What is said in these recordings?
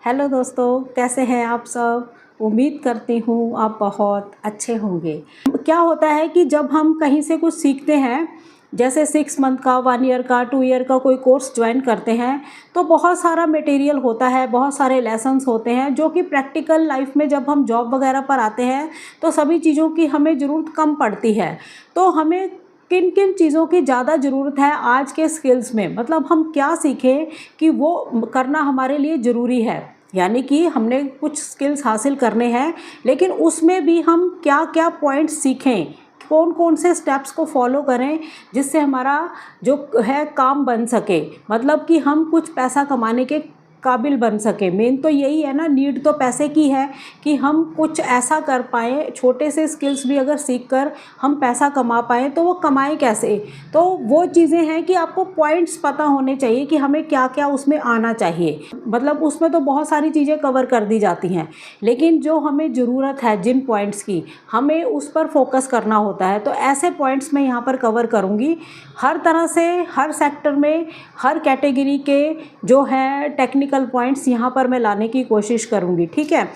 Hello दोस्तों, कैसे हैं आप सब। उम्मीद करती हूँ आप बहुत अच्छे होंगे। क्या होता है कि जब हम कहीं से कुछ सीखते हैं, जैसे 6 मंथ का, 1 ईयर का, 2 ईयर का कोई कोर्स ज्वाइन करते हैं, तो बहुत सारा मटेरियल होता है, बहुत सारे लेसन्स होते हैं जो कि प्रैक्टिकल लाइफ में जब हम जॉब वगैरह पर आते हैं तो सभी चीज़ों की हमें ज़रूरत कम पड़ती है। तो हमें किन किन चीज़ों की ज़्यादा ज़रूरत है आज के स्किल्स में, मतलब हम क्या सीखें कि वो करना हमारे लिए ज़रूरी है। यानी कि हमने कुछ स्किल्स हासिल करने हैं, लेकिन उसमें भी हम क्या क्या पॉइंट्स सीखें, कौन कौन से स्टेप्स को फॉलो करें जिससे हमारा जो है काम बन सके, मतलब कि हम कुछ पैसा कमाने के काबिल बन सके। मेन तो यही है ना, नीड तो पैसे की है कि हम कुछ ऐसा कर पाएँ, छोटे से स्किल्स भी अगर सीख कर हम पैसा कमा पाएँ तो वो कमाएँ कैसे। तो वो चीज़ें हैं कि आपको पॉइंट्स पता होने चाहिए कि हमें क्या क्या उसमें आना चाहिए। मतलब उसमें तो बहुत सारी चीज़ें कवर कर दी जाती हैं, लेकिन जो हमें ज़रूरत है जिन पॉइंट्स की, हमें उस पर फोकस करना होता है। तो ऐसे पॉइंट्स मैं यहाँ पर कवर करूँगी। हर तरह से, हर सेक्टर में, हर कैटेगरी के जो है टेक्निकल पॉइंट्स यहाँ पर मैं लाने की कोशिश करूँगी, ठीक है।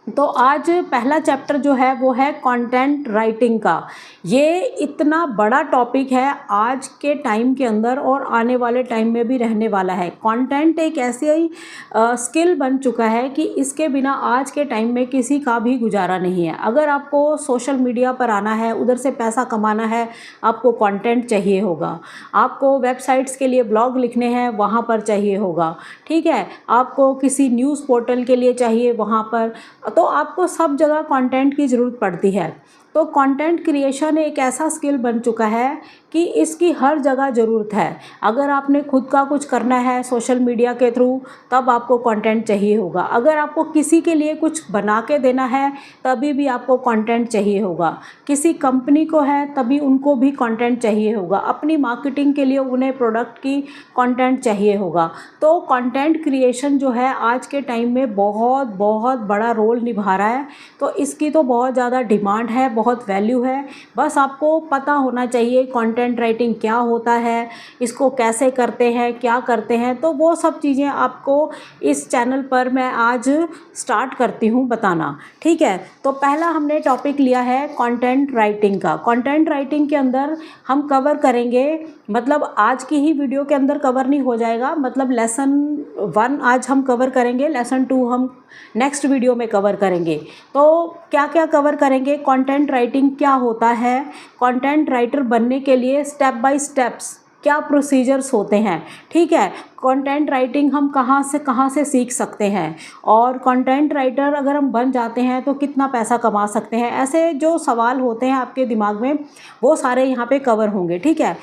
तो आज पहला चैप्टर जो है वो है कंटेंट राइटिंग का। ये इतना बड़ा टॉपिक है आज के टाइम के अंदर और आने वाले टाइम में भी रहने वाला है। कंटेंट एक ऐसी ही स्किल बन चुका है कि इसके बिना आज के टाइम में किसी का भी गुजारा नहीं है। अगर आपको सोशल मीडिया पर आना है, उधर से पैसा कमाना है, आपको कंटेंट चाहिए होगा। आपको वेबसाइट्स के लिए ब्लॉग लिखने हैं, वहाँ पर चाहिए होगा, ठीक है। आपको किसी न्यूज़ पोर्टल के लिए चाहिए, वहाँ पर, तो आपको सब जगह कंटेंट की ज़रूरत पड़ती है। तो कंटेंट क्रिएशन एक ऐसा स्किल बन चुका है कि इसकी हर जगह ज़रूरत है। अगर आपने खुद का कुछ करना है सोशल मीडिया के थ्रू, तब आपको कंटेंट चाहिए होगा। अगर आपको किसी के लिए कुछ बना के देना है, तभी भी आपको कंटेंट चाहिए होगा। किसी कंपनी को है, तभी उनको भी कंटेंट चाहिए होगा। अपनी मार्केटिंग के लिए उन्हें प्रोडक्ट की कंटेंट चाहिए होगा। तो कंटेंट क्रिएशन जो है आज के टाइम में बहुत बहुत बड़ा रोल निभा रहा है। तो इसकी तो बहुत ज़्यादा डिमांड है, बहुत वैल्यू है। बस आपको पता होना चाहिए कंटेंट राइटिंग क्या होता है, इसको कैसे करते हैं, क्या करते हैं। तो वो सब चीज़ें आपको इस चैनल पर मैं आज स्टार्ट करती हूँ बताना, ठीक है। तो पहला हमने टॉपिक लिया है कंटेंट राइटिंग का। कंटेंट राइटिंग के अंदर हम कवर करेंगे, मतलब आज की ही वीडियो के अंदर कवर नहीं हो जाएगा, मतलब लेसन 1 आज हम कवर करेंगे, लेसन 2 हम नेक्स्ट वीडियो में कवर करेंगे। तो क्या क्या कवर करेंगे, कंटेंट राइटिंग क्या होता है, कंटेंट राइटर बनने के लिए स्टेप बाय स्टेप्स क्या प्रोसीजर्स होते हैं, ठीक है। कंटेंट राइटिंग हम कहाँ से सीख सकते हैं, और कंटेंट राइटर अगर हम बन जाते हैं तो कितना पैसा कमा सकते हैं। ऐसे जो सवाल होते हैं आपके दिमाग में, वो सारे यहाँ पे कवर होंगे, ठीक है।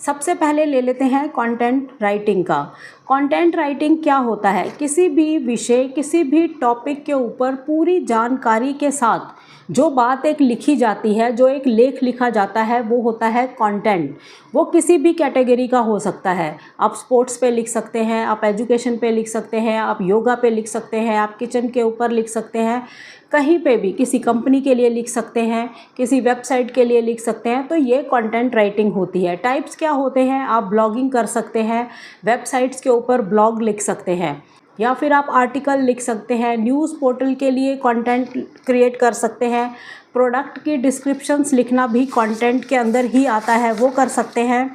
सबसे पहले ले लेते हैं कंटेंट राइटिंग का। कंटेंट राइटिंग क्या होता है, किसी भी विषय, किसी भी टॉपिक के ऊपर पूरी जानकारी के साथ जो बात एक लिखी जाती है, जो एक लेख लिखा जाता है, वो होता है कंटेंट। वो किसी भी कैटेगरी का हो सकता है। आप स्पोर्ट्स पे लिख सकते हैं, आप एजुकेशन पे लिख सकते हैं, आप योगा पे लिख सकते हैं, आप किचन के ऊपर लिख सकते हैं, कहीं पे भी, किसी कंपनी के लिए लिख सकते हैं, किसी वेबसाइट के लिए लिख सकते हैं। तो ये कंटेंट राइटिंग होती है। टाइप्स क्या होते हैं, आप ब्लॉगिंग कर सकते हैं, वेबसाइट्स के ऊपर ब्लॉग लिख सकते हैं, या फिर आप आर्टिकल लिख सकते हैं, न्यूज़ पोर्टल के लिए कंटेंट क्रिएट कर सकते हैं, प्रोडक्ट की डिस्क्रिप्शंस लिखना भी कंटेंट के अंदर ही आता है, वो कर सकते हैं।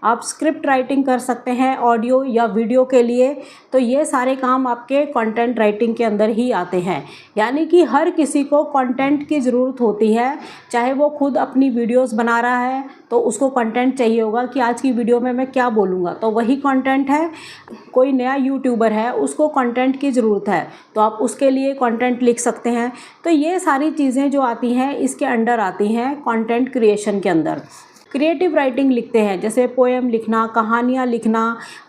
आप स्क्रिप्ट राइटिंग कर सकते हैं ऑडियो या वीडियो के लिए। तो ये सारे काम आपके कंटेंट राइटिंग के अंदर ही आते हैं। यानी कि हर किसी को कंटेंट की ज़रूरत होती है। चाहे वो खुद अपनी वीडियोस बना रहा है तो उसको कंटेंट चाहिए होगा कि आज की वीडियो में मैं क्या बोलूँगा, तो वही कंटेंट है। कोई नया यूट्यूबर है, उसको कंटेंट की ज़रूरत है, तो आप उसके लिए कंटेंट लिख सकते हैं। तो ये सारी चीज़ें जो आती हैं इसके अंडर आती हैं कंटेंट क्रिएशन के अंदर। क्रिएटिव राइटिंग लिखते हैं, जैसे पोएम लिखना, कहानियाँ लिखना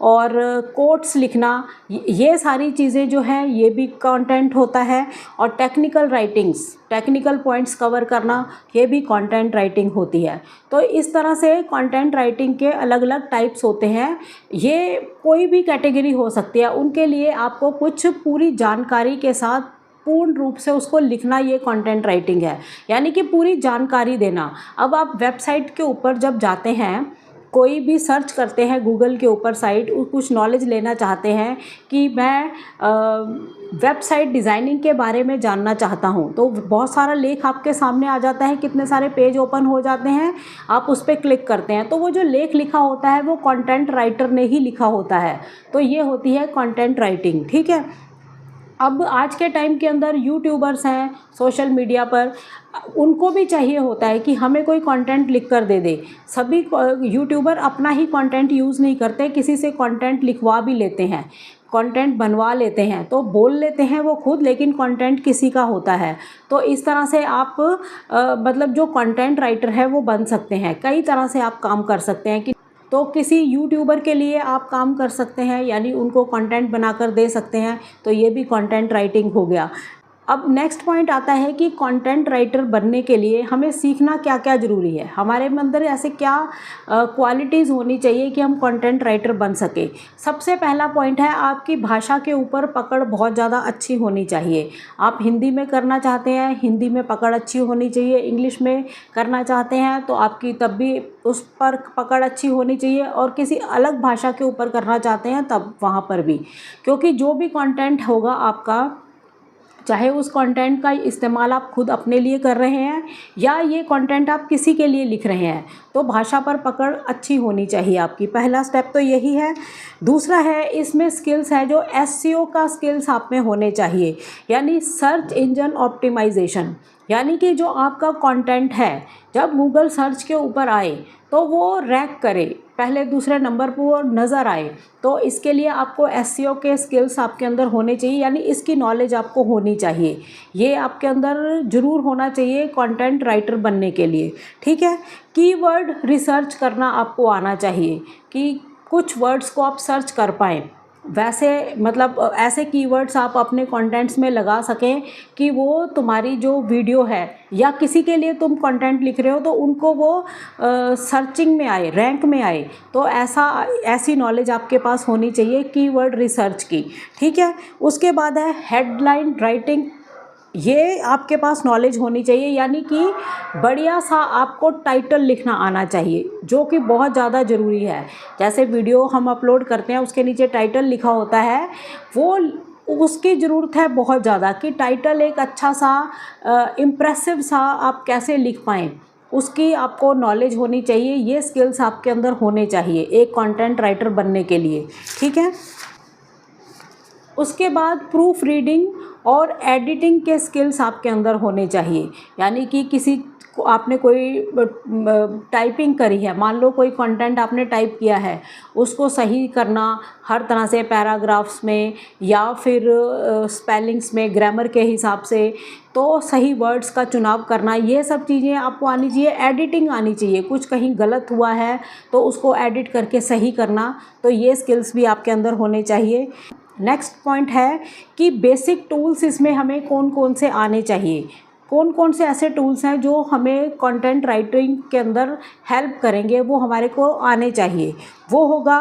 और कोट्स लिखना, ये सारी चीज़ें जो हैं ये भी कंटेंट होता है। और technical writings, technical points cover करना, ये भी कंटेंट राइटिंग होती है। तो इस तरह से कंटेंट राइटिंग के अलग अलग टाइप्स होते हैं। ये कोई भी कैटेगरी हो सकती है, उनके लिए आपको कुछ पूरी जानकारी के साथ पूर्ण रूप से उसको लिखना, ये कंटेंट राइटिंग है। यानी कि पूरी जानकारी देना। अब आप वेबसाइट के ऊपर जब जाते हैं कोई भी सर्च करते हैं गूगल के ऊपर साइट, कुछ नॉलेज लेना चाहते हैं कि मैं वेबसाइट डिज़ाइनिंग के बारे में जानना चाहता हूँ, तो बहुत सारा लेख आपके सामने आ जाता है, कितने सारे पेज ओपन हो जाते हैं, आप उस पर क्लिक करते हैं तो वो जो लेख लिखा होता है वो कंटेंट राइटर ने ही लिखा होता है। तो ये होती है कंटेंट राइटिंग, ठीक है। अब आज के टाइम के अंदर यूट्यूबर्स हैं सोशल मीडिया पर, उनको भी चाहिए होता है कि हमें कोई कंटेंट लिख कर दे दे। सभी यूट्यूबर अपना ही कंटेंट यूज़ नहीं करते, किसी से कंटेंट लिखवा भी लेते हैं, कंटेंट बनवा लेते हैं, तो बोल लेते हैं वो खुद, लेकिन कंटेंट किसी का होता है। तो इस तरह से आप मतलब जो कंटेंट राइटर है वो बन सकते हैं, कई तरह से आप काम कर सकते हैं कि तो किसी यूट्यूबर के लिए आप काम कर सकते हैं, यानी उनको कंटेंट बनाकर दे सकते हैं, तो ये भी कंटेंट राइटिंग हो गया। अब नेक्स्ट पॉइंट आता है कि कंटेंट राइटर बनने के लिए हमें सीखना क्या क्या ज़रूरी है, हमारे अंदर ऐसे क्या क्वालिटीज़ होनी चाहिए कि हम कंटेंट राइटर बन सके। सबसे पहला पॉइंट है आपकी भाषा के ऊपर पकड़ बहुत ज़्यादा अच्छी होनी चाहिए। आप हिंदी में करना चाहते हैं, हिंदी में पकड़ अच्छी होनी चाहिए, इंग्लिश में करना चाहते हैं तो आपकी तब भी उस पर पकड़ अच्छी होनी चाहिए, और किसी अलग भाषा के ऊपर करना चाहते हैं तब वहाँ पर भी, क्योंकि जो भी कंटेंट होगा आपका, चाहे उस कंटेंट का इस्तेमाल आप खुद अपने लिए कर रहे हैं या ये कंटेंट आप किसी के लिए लिख रहे हैं, तो भाषा पर पकड़ अच्छी होनी चाहिए आपकी। पहला स्टेप तो यही है। दूसरा है इसमें स्किल्स है जो एसईओ का स्किल्स आप में होने चाहिए, यानी सर्च इंजन ऑप्टिमाइजेशन, यानी कि जो आपका कंटेंट है जब गूगल सर्च के ऊपर आए तो वो रैंक करे, पहले दूसरे नंबर पर वो नज़र आए। तो इसके लिए आपको एसईओ के स्किल्स आपके अंदर होने चाहिए, यानी इसकी नॉलेज आपको होनी चाहिए, ये आपके अंदर ज़रूर होना चाहिए कंटेंट राइटर बनने के लिए, ठीक है। कीवर्ड रिसर्च करना आपको आना चाहिए कि कुछ वर्ड्स को आप सर्च कर पाएँ, वैसे मतलब ऐसे कीवर्ड्स आप अपने कंटेंट्स में लगा सकें कि वो तुम्हारी जो वीडियो है या किसी के लिए तुम कंटेंट लिख रहे हो तो उनको वो सर्चिंग में आए, रैंक में आए। तो ऐसी नॉलेज आपके पास होनी चाहिए कीवर्ड रिसर्च की, ठीक है। उसके बाद है हेडलाइन राइटिंग, ये आपके पास नॉलेज होनी चाहिए, यानी कि बढ़िया सा आपको टाइटल लिखना आना चाहिए, जो कि बहुत ज़्यादा ज़रूरी है। जैसे वीडियो हम अपलोड करते हैं उसके नीचे टाइटल लिखा होता है, वो उसकी ज़रूरत है बहुत ज़्यादा कि टाइटल एक अच्छा सा इम्प्रेसिव सा आप कैसे लिख पाएँ, उसकी आपको नॉलेज होनी चाहिए। ये स्किल्स आपके अंदर होने चाहिए एक कंटेंट राइटर बनने के लिए, ठीक है। उसके बाद प्रूफ रीडिंग और एडिटिंग के स्किल्स आपके अंदर होने चाहिए, यानी कि किसी आपने कोई टाइपिंग करी है, मान लो कोई कंटेंट आपने टाइप किया है, उसको सही करना हर तरह से, पैराग्राफ्स में या फिर स्पेलिंग्स में, ग्रामर के हिसाब से, तो सही वर्ड्स का चुनाव करना, ये सब चीज़ें आपको आनी चाहिए। एडिटिंग आनी चाहिए, कुछ कहीं गलत हुआ है तो उसको एडिट करके सही करना, तो ये स्किल्स भी आपके अंदर होने चाहिए। नेक्स्ट पॉइंट है कि बेसिक टूल्स इसमें हमें कौन कौन से आने चाहिए, कौन कौन से ऐसे टूल्स हैं जो हमें कंटेंट राइटिंग के अंदर हेल्प करेंगे, वो हमारे को आने चाहिए। वो होगा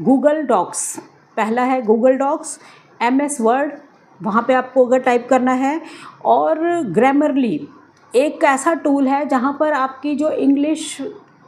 गूगल डॉक्स, पहला है गूगल डॉक्स, MS वर्ड, वहाँ पे आपको अगर टाइप करना है, और ग्रामरली एक ऐसा टूल है जहाँ पर आपकी जो इंग्लिश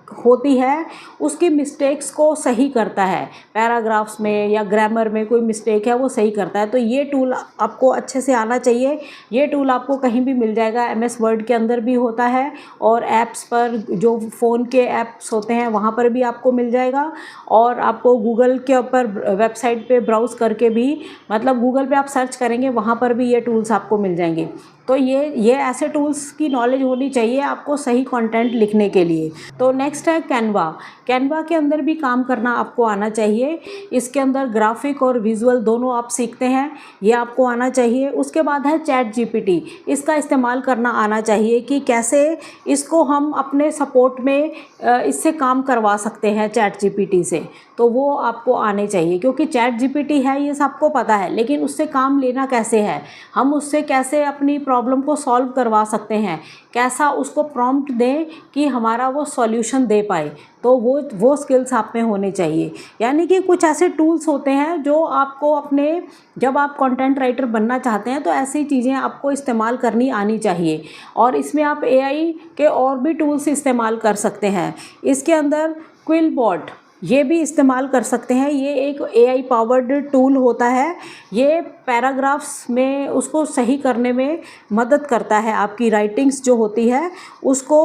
होती है उसकी मिस्टेक्स को सही करता है, पैराग्राफ्स में या ग्रामर में कोई मिस्टेक है वो सही करता है। तो ये टूल आपको अच्छे से आना चाहिए। ये टूल आपको कहीं भी मिल जाएगा, MS वर्ड के अंदर भी होता है, और ऐप्स पर जो फ़ोन के ऐप्स होते हैं वहाँ पर भी आपको मिल जाएगा, और आपको गूगल के ऊपर वेबसाइट पे ब्राउज़ करके भी, मतलब गूगल पे आप सर्च करेंगे वहाँ पर भी ये टूल्स आपको मिल जाएंगे। तो ये ऐसे टूल्स की नॉलेज होनी चाहिए आपको सही कंटेंट लिखने के लिए। तो नेक्स्ट है कैनवा। कैनवा के अंदर भी काम करना आपको आना चाहिए, इसके अंदर ग्राफिक और विजुअल दोनों आप सीखते हैं, ये आपको आना चाहिए। उसके बाद है चैट GPT, इसका इस्तेमाल करना आना चाहिए कि कैसे इसको हम अपने सपोर्ट में इससे काम करवा सकते हैं चैट GPT से, तो वो आपको आने चाहिए, क्योंकि चैट GPT है ये सबको पता है, लेकिन उससे काम लेना कैसे है, हम उससे कैसे अपनी प्रॉब्लम को सॉल्व करवा सकते हैं, कैसा उसको प्रॉम्प्ट दें कि हमारा वो सॉल्यूशन दे पाए, तो वो स्किल्स आप में होने चाहिए। यानी कि कुछ ऐसे टूल्स होते हैं जो आपको अपने, जब आप कंटेंट राइटर बनना चाहते हैं तो ऐसी चीज़ें आपको इस्तेमाल करनी आनी चाहिए। और इसमें आप AI के और भी टूल्स इस्तेमाल कर सकते हैं। इसके अंदर क्विलबॉट ये भी इस्तेमाल कर सकते हैं। ये एक एआई पावर्ड टूल होता है। ये पैराग्राफ्स में उसको सही करने में मदद करता है। आपकी राइटिंग्स जो होती है उसको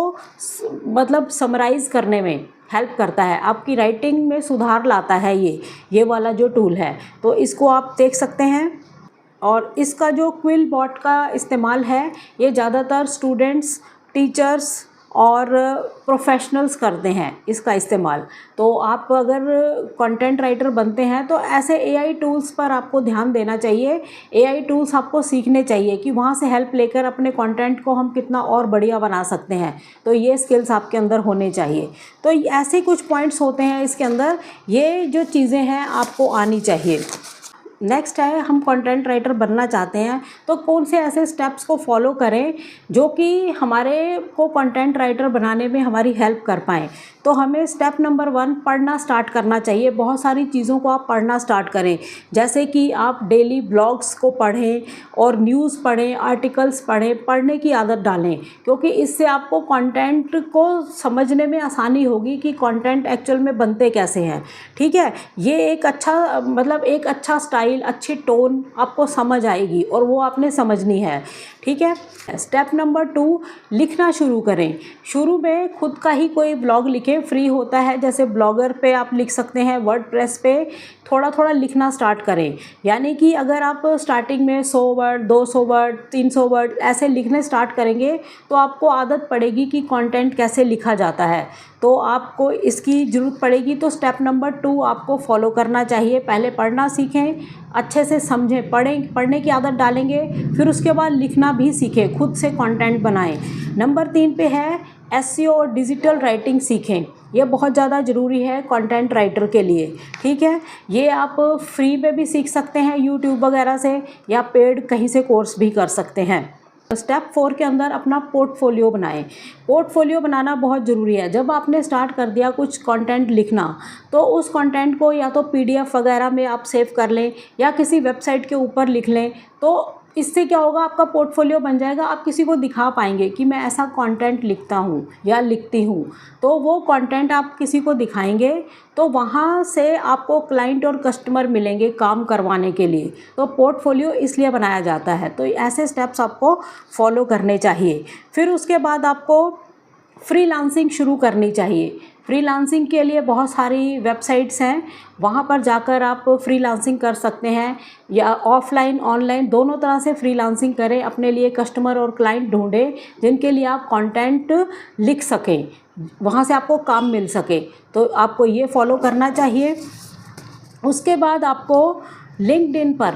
मतलब समराइज़ करने में हेल्प करता है। आपकी राइटिंग में सुधार लाता है ये वाला जो टूल है। तो इसको आप देख सकते हैं। और इसका जो क्विलबॉट का इस्तेमाल है ये ज़्यादातर स्टूडेंट्स, टीचर्स और प्रोफेशनल्स करते हैं इसका इस्तेमाल। तो आप अगर कंटेंट राइटर बनते हैं तो ऐसे एआई टूल्स पर आपको ध्यान देना चाहिए। एआई टूल्स आपको सीखने चाहिए कि वहाँ से हेल्प लेकर अपने कंटेंट को हम कितना और बढ़िया बना सकते हैं। तो ये स्किल्स आपके अंदर होने चाहिए। तो ऐसे कुछ पॉइंट्स होते हैं इसके अंदर, ये जो चीज़ें हैं आपको आनी चाहिए। नेक्स्ट है, हम कंटेंट राइटर बनना चाहते हैं तो कौन से ऐसे स्टेप्स को फॉलो करें जो कि हमारे को कंटेंट राइटर बनाने में हमारी हेल्प कर पाएँ। तो हमें स्टेप नंबर 1 पढ़ना स्टार्ट करना चाहिए। बहुत सारी चीज़ों को आप पढ़ना स्टार्ट करें, जैसे कि आप डेली ब्लॉग्स को पढ़ें और न्यूज़ पढ़ें, आर्टिकल्स पढ़ें। पढ़ने की आदत डालें, क्योंकि इससे आपको कंटेंट को समझने में आसानी होगी कि कंटेंट एक्चुअल में बनते कैसे हैं। ठीक है, ये एक अच्छा मतलब एक अच्छा स्टाइल, अच्छी टोन आपको समझ आएगी और वो आपने समझनी है। ठीक है। स्टेप नंबर 2, लिखना शुरू करें। शुरू में खुद का ही कोई ब्लॉग लिखें, फ्री होता है। जैसे ब्लॉगर पे आप लिख सकते हैं, वर्डप्रेस पे थोड़ा थोड़ा लिखना स्टार्ट करें। यानी कि अगर आप स्टार्टिंग में 100 वर्ड, 200 वर्ड, 300 वर्ड ऐसे लिखने स्टार्ट करेंगे तो आपको आदत पड़ेगी कि कंटेंट कैसे लिखा जाता है। तो आपको इसकी ज़रूरत पड़ेगी। तो स्टेप नंबर 2 आपको फॉलो करना चाहिए। पहले पढ़ना सीखें, अच्छे से समझें, पढ़ने की आदत डालेंगे, फिर उसके बाद लिखना भी सीखें, खुद से कंटेंट बनाएं। नंबर 3 पे है एसईओ और डिजिटल राइटिंग सीखें। ये बहुत ज़्यादा ज़रूरी है कंटेंट राइटर के लिए। ठीक है, ये आप फ्री में भी सीख सकते हैं यूट्यूब वगैरह से, या पेड कहीं से कोर्स भी कर सकते हैं। स्टेप 4 के अंदर अपना पोर्टफोलियो बनाएं। पोर्टफोलियो बनाना बहुत ज़रूरी है। जब आपने स्टार्ट कर दिया कुछ कंटेंट लिखना, तो उस कंटेंट को या तो पीडीएफ वगैरह में आप सेव कर लें या किसी वेबसाइट के ऊपर लिख लें। तो इससे क्या होगा, आपका पोर्टफोलियो बन जाएगा। आप किसी को दिखा पाएंगे कि मैं ऐसा कंटेंट लिखता हूँ या लिखती हूँ। तो वो कंटेंट आप किसी को दिखाएंगे तो वहाँ से आपको क्लाइंट और कस्टमर मिलेंगे काम करवाने के लिए। तो पोर्टफोलियो इसलिए बनाया जाता है। तो ऐसे स्टेप्स आपको फॉलो करने चाहिए। फिर उसके बाद आपको फ्रीलांसिंग शुरू करनी चाहिए। फ्रीलांसिंग के लिए बहुत सारी वेबसाइट्स हैं, वहाँ पर जाकर आप फ्रीलांसिंग कर सकते हैं, या ऑफलाइन ऑनलाइन दोनों तरह से फ्रीलांसिंग करें। अपने लिए कस्टमर और क्लाइंट ढूंढें जिनके लिए आप कंटेंट लिख सकें, वहाँ से आपको काम मिल सके। तो आपको ये फॉलो करना चाहिए। उसके बाद आपको लिंक्डइन पर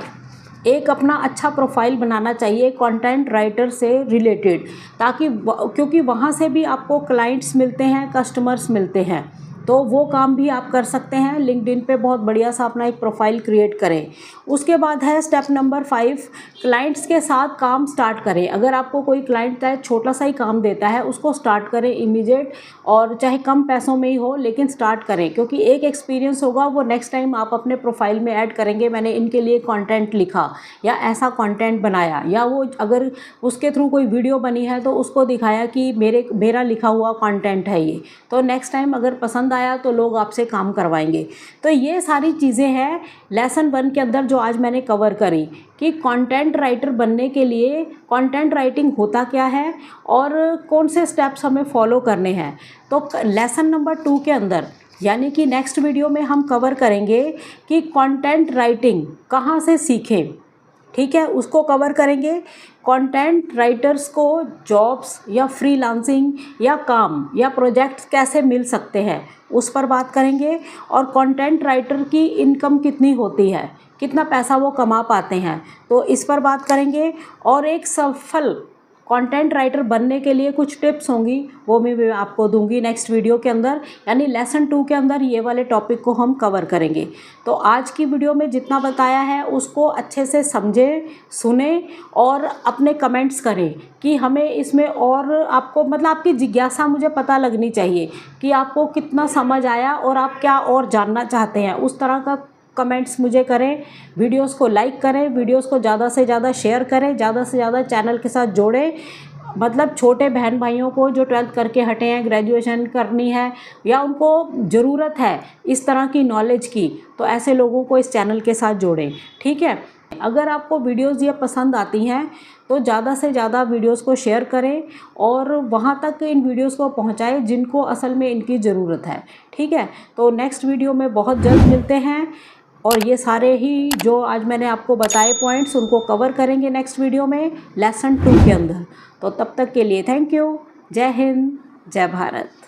एक अपना अच्छा प्रोफाइल बनाना चाहिए कंटेंट राइटर से रिलेटेड, ताकि क्योंकि वहाँ से भी आपको क्लाइंट्स मिलते हैं, कस्टमर्स मिलते हैं। तो वो काम भी आप कर सकते हैं। लिंक्डइन पे बहुत बढ़िया सा अपना एक प्रोफाइल क्रिएट करें। उसके बाद है स्टेप नंबर 5, क्लाइंट्स के साथ काम स्टार्ट करें। अगर आपको कोई क्लाइंट चाहे छोटा सा ही काम देता है, उसको स्टार्ट करें इमीडिएट, और चाहे कम पैसों में ही हो लेकिन स्टार्ट करें, क्योंकि एक एक्सपीरियंस होगा, वो नेक्स्ट टाइम आप अपने प्रोफाइल में ऐड करेंगे, मैंने इनके लिए कंटेंट लिखा या ऐसा कंटेंट बनाया, या वो अगर उसके थ्रू कोई वीडियो बनी है तो उसको दिखाया कि मेरा लिखा हुआ कंटेंट है ये। तो नेक्स्ट टाइम अगर पसंद आया तो लोग आपसे काम करवाएंगे। तो ये सारी चीज़ें हैं लेसन 1 के अंदर जो आज मैंने कवर करी, कि कंटेंट राइटर बनने के लिए कंटेंट राइटिंग होता क्या है और कौन से स्टेप्स हमें फॉलो करने हैं। तो लेसन नंबर 2 के अंदर, यानी कि नेक्स्ट वीडियो में हम कवर करेंगे कि कंटेंट राइटिंग कहाँ से सीखें। ठीक है, उसको कवर करेंगे। कंटेंट राइटर्स को जॉब्स या फ्रीलांसिंग या काम या प्रोजेक्ट्स कैसे मिल सकते हैं, उस पर बात करेंगे। और कंटेंट राइटर की इनकम कितनी होती है, कितना पैसा वो कमा पाते हैं, तो इस पर बात करेंगे। और एक सफल कंटेंट राइटर बनने के लिए कुछ टिप्स होंगी, वो मैं आपको दूंगी नेक्स्ट वीडियो के अंदर, यानी लेसन 2 के अंदर ये वाले टॉपिक को हम कवर करेंगे। तो आज की वीडियो में जितना बताया है उसको अच्छे से समझें, सुने और अपने कमेंट्स करें कि हमें इसमें और आपको मतलब आपकी जिज्ञासा मुझे पता लगनी चाहिए कि आपको कितना समझ आया और आप क्या और जानना चाहते हैं। उस तरह का कमेंट्स मुझे करें। वीडियोस को लाइक करें, वीडियोस को ज़्यादा से ज़्यादा शेयर करें, ज़्यादा से ज़्यादा चैनल के साथ जोड़ें। मतलब छोटे बहन भाइयों को जो 12th करके हटे हैं, ग्रेजुएशन करनी है या उनको ज़रूरत है इस तरह की नॉलेज की, तो ऐसे लोगों को इस चैनल के साथ जोड़ें। ठीक है, अगर आपको वीडियोज़ ये पसंद आती हैं तो ज़्यादा से ज़्यादा वीडियोज़ को शेयर करें और वहाँ तक इन वीडियोज़ को पहुँचाएं जिनको असल में इनकी ज़रूरत है। ठीक है, तो नेक्स्ट वीडियो में बहुत जल्द मिलते हैं और ये सारे ही जो आज मैंने आपको बताए पॉइंट्स उनको कवर करेंगे नेक्स्ट वीडियो में लेसन 2 के अंदर। तो तब तक के लिए थैंक यू। जय हिंद, जय भारत।